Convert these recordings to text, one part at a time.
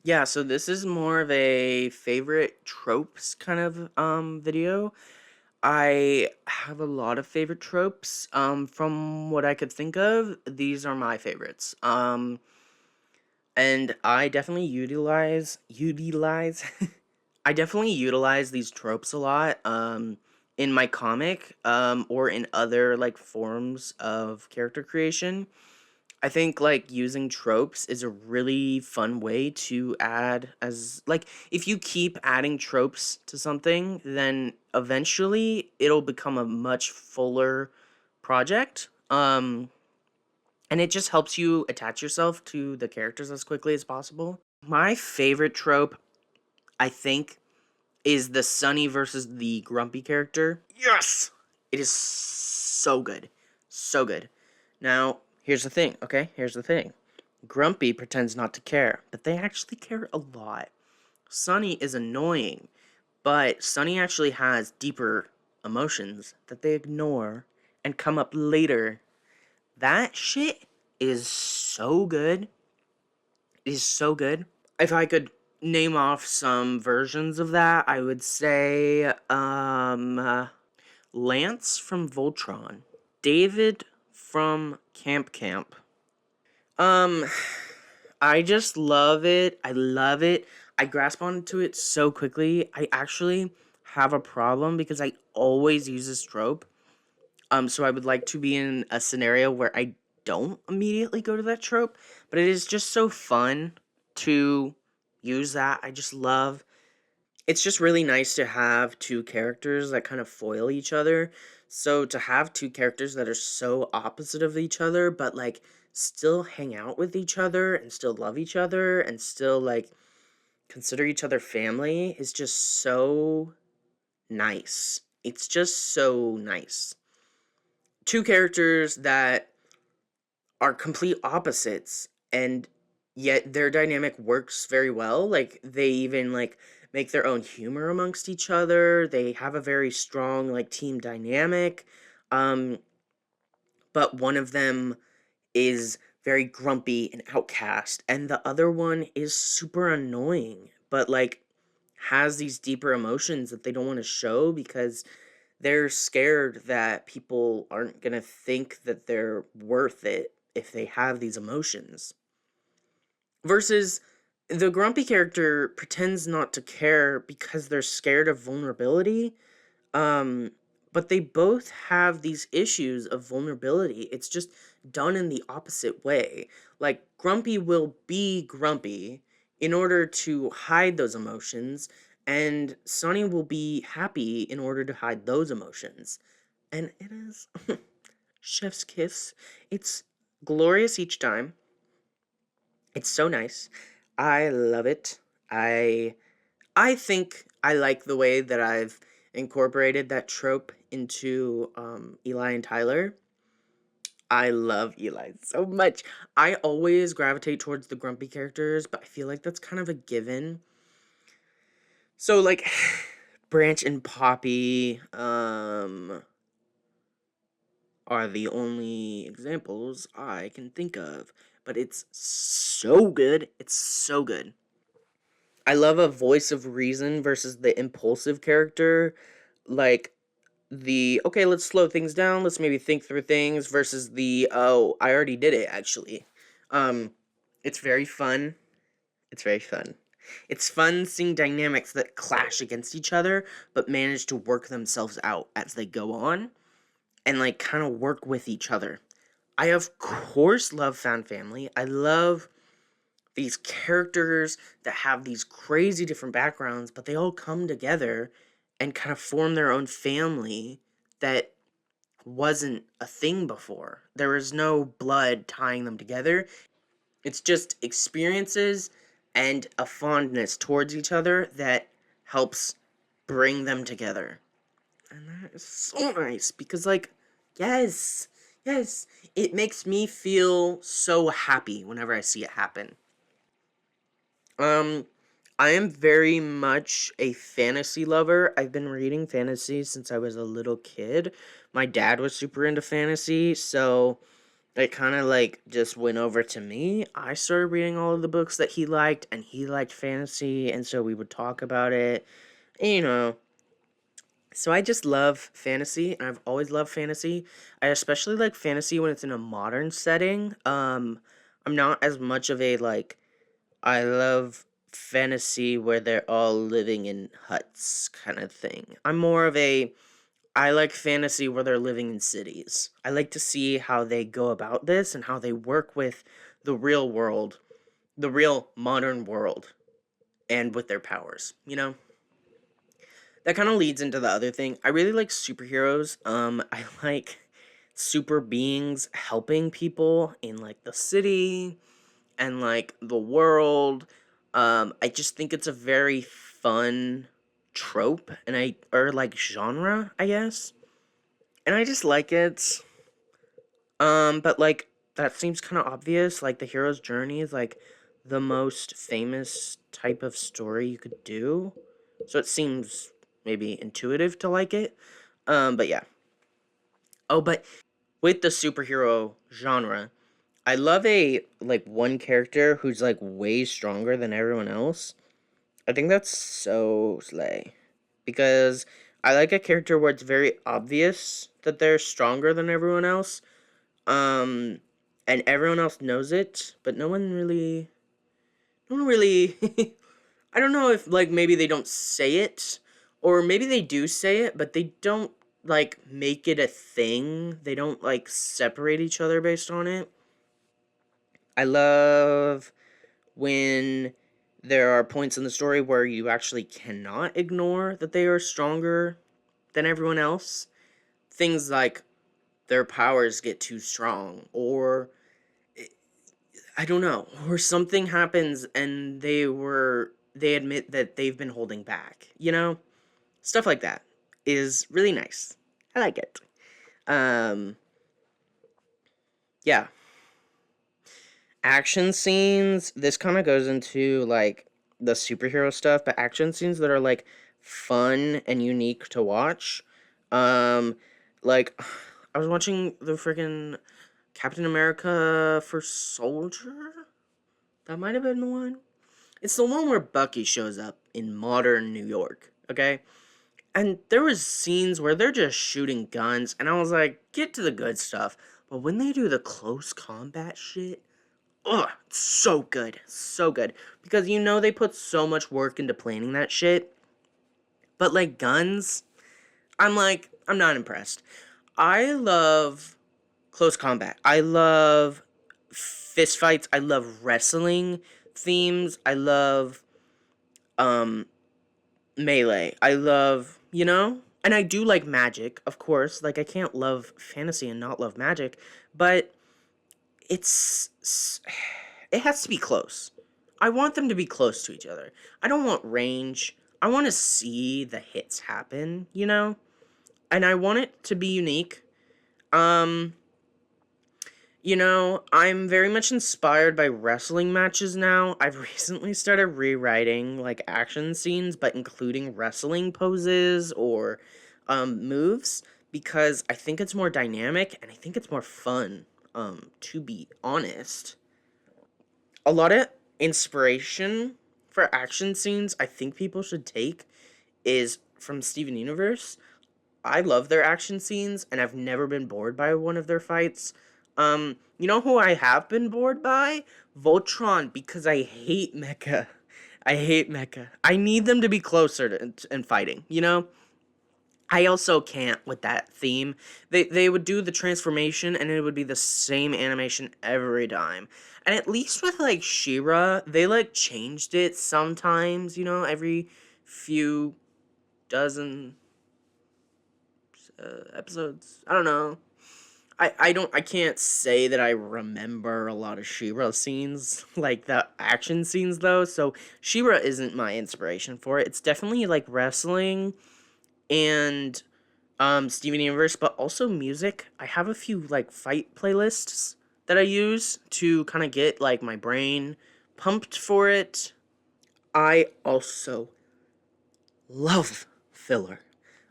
Yeah, so this is more of a favorite tropes kind of video. I have a lot of favorite tropes. From what I could think of, these are my favorites. And I definitely utilize I definitely utilize these tropes a lot in my comic or in other like forms of character creation. I think like using tropes is a really fun way to add as like if you keep adding tropes to something, then eventually it'll become a much fuller project. And it just helps you attach yourself to the characters as quickly as possible. My favorite trope, I think, is the Sunny versus the Grumpy character. Yes! It is so good. So good. Now, here's the thing, okay? Here's the thing. Grumpy pretends not to care, but they actually care a lot. Sunny is annoying, but Sunny actually has deeper emotions that they ignore and come up later. That shit is so good. It is so good. If I could name off some versions of that, I would say Lance from Voltron, David from Camp Camp. Um, I just love it. I love it. I grasp onto it so quickly. I actually have a problem because I always use this trope. So I would like to be in a scenario where I don't immediately go to that trope, but it is just so fun to use that. I just love it's just really nice to have two characters that kind of foil each other. So to have two characters that are so opposite of each other, but like still hang out with each other and still love each other and still like consider each other family is just so nice. It's just so nice. Two characters that are complete opposites and yet their dynamic works very well. Like they even like make their own humor amongst each other. They have a very strong like team dynamic. Um but one of them is very grumpy and outcast and the other one is super annoying but like has these deeper emotions that they don't want to show because they're scared that people aren't going to think that they're worth it if they have these emotions. Versus the grumpy character pretends not to care because they're scared of vulnerability. Um, but they both have these issues of vulnerability. It's just done in the opposite way. Like, Grumpy will be grumpy in order to hide those emotions, and Sonny will be happy in order to hide those emotions. And it is chef's kiss. It's glorious each time. It's so nice. I love it. I I think I like the way that I've incorporated that trope into Eli and Tyler. I love Eli so much. I always gravitate towards the grumpy characters, but I feel like that's kind of a given. So like Branch and Poppy are the only examples I can think of, but it's so good. It's so good. I love a voice of reason versus the impulsive character. Like the okay, let's slow things down, let's maybe think through things versus the oh, I already did it actually. Um it's very fun. It's very fun. It's fun seeing dynamics that clash against each other but manage to work themselves out as they go on and like kind of work with each other. I of course love Found Family. I love these characters that have these crazy different backgrounds, but they all come together and kind of form their own family that wasn't a thing before. There is no blood tying them together. It's just experiences and a fondness towards each other that helps bring them together. And that is so nice because, like, yes, yes, it makes me feel so happy whenever I see it happen. Um, I am very much a fantasy lover. I've been reading fantasy since I was a little kid. My dad was super into fantasy, so it kind of like just went over to me. I started reading all of the books that he liked, and he liked fantasy, and so we would talk about it. And, so I just love fantasy, and I've always loved fantasy. I especially like fantasy when it's in a modern setting. I'm not as much of a like I love fantasy where they're all living in huts kind of thing. I'm more of a I like fantasy where they're living in cities. I like to see how they go about this and how they work with the real world, the real modern world, and with their powers, That kind of leads into the other thing. I really like superheroes. I like super beings helping people in like the city and like the world. I just think it's a very fun trope and or like genre, I guess. And I just like it. But like that seems kind of obvious. Like the hero's journey is like the most famous type of story you could do. So it seems maybe intuitive to like it. But yeah. Oh, but with the superhero genre, I love a like one character who's like way stronger than everyone else. I think that's so slay. Because I like a character where it's very obvious that they're stronger than everyone else. Um and everyone else knows it, but no one really I don't know if like maybe they don't say it or maybe they do say it, but they don't like make it a thing. They don't like separate each other based on it. I love when there are points in the story where you actually cannot ignore that they are stronger than everyone else. Things like their powers get too strong, or I don't know, or something happens and they admit that they've been holding back, Stuff like that is really nice. I like it. Um yeah, action scenes, this kind of goes into like the superhero stuff, but action scenes that are like fun and unique to watch. Um like I was watching the freaking Captain America First Soldier. That might have been the one. It's the one where Bucky shows up in modern New York, okay? And there was scenes where they're just shooting guns and I was like, get to the good stuff. But when they do the close combat shit, ugh, it's so good. So good. Because they put so much work into planning that shit. But like guns, I'm not impressed. I love close combat. I love fist fights. I love wrestling themes. I love um melee. I love, and I do like magic, of course. Like I can't love fantasy and not love magic, but it's it has to be close. I want them to be close to each other. I don't want range. I want to see the hits happen, And I want it to be unique. Um I'm very much inspired by wrestling matches now. I've recently started rewriting like action scenes, but including wrestling poses or moves because I think it's more dynamic and I think it's more fun, to be honest. A lot of inspiration for action scenes I think people should take is from Steven Universe. I love their action scenes, and I've never been bored by one of their fights. You know who I have been bored by? Voltron, because I hate mecha. I hate mecha. I need them to be closer to and fighting. I also can't with that theme. They would do the transformation, and it would be the same animation every time. And at least with like Shira, they like changed it sometimes. Every few dozen episodes. I don't know. I can't say that I remember a lot of She-Ra scenes, like the action scenes though, so She-Ra isn't my inspiration for it. It's definitely like wrestling and Steven Universe, but also music. I have a few like fight playlists that I use to kind of get like my brain pumped for it. I also love filler.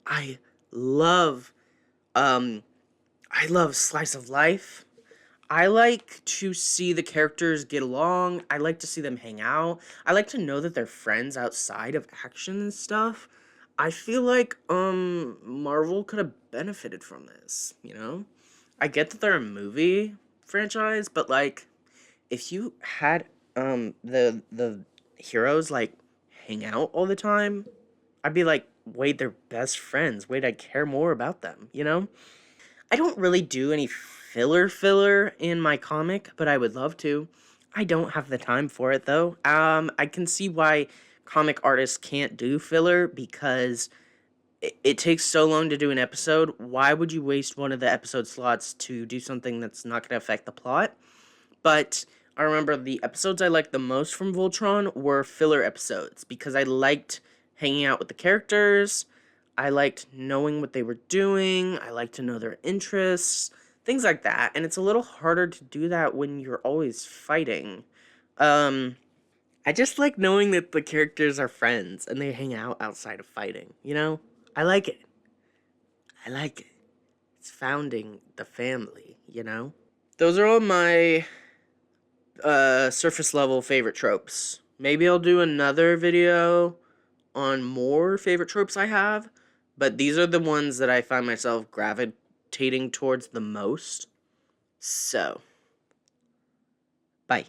I love um I love slice of life. I like to see the characters get along. I like to see them hang out. I like to know that they're friends outside of action and stuff. I feel like Marvel could have benefited from this, you know? I get that they're a movie franchise, but like if you had the heroes like hang out all the time, I'd be like, wait, they're best friends. Wait, I care more about them, you know? I don't really do any filler in my comic, but I would love to. I don't have the time for it though. I can see why comic artists can't do filler because it takes so long to do an episode. Why would you waste one of the episode slots to do something that's not going to affect the plot? But I remember the episodes I liked the most from Voltron were filler episodes because I liked hanging out with the characters. I liked knowing what they were doing. I liked to know their interests, things like that. And it's a little harder to do that when you're always fighting. Um, I just like knowing that the characters are friends and they hang out outside of fighting, you know? I like it. I like it. It's founding the family, you know? Those are all my surface level favorite tropes. Maybe I'll do another video on more favorite tropes I have, but these are the ones that I find myself gravitating towards the most. So, bye.